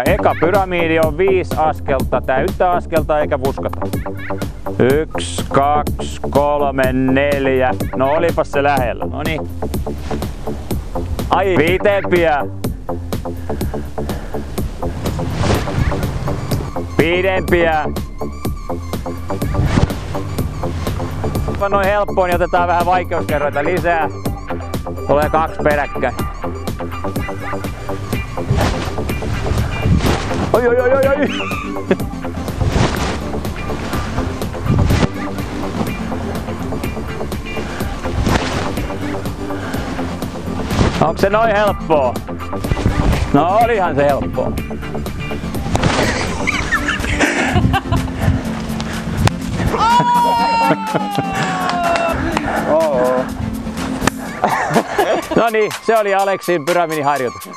Ja eka pyramiidi on 5 askelta, täyttä askelta eikä puskata. 1, 2, 3, 4. No olipas se lähellä. No niin. Ai pitempiä. Pidempiä. Noin helppoa, niin otetaan vähän vaikeuskerroita lisää. Tulee 2 peräkkäin. Oi, oi, oi, oi, oi. Onko se noin helppoa? No olihan se helppoa. No niin, se oli Aleksin pyramidiharjoitus.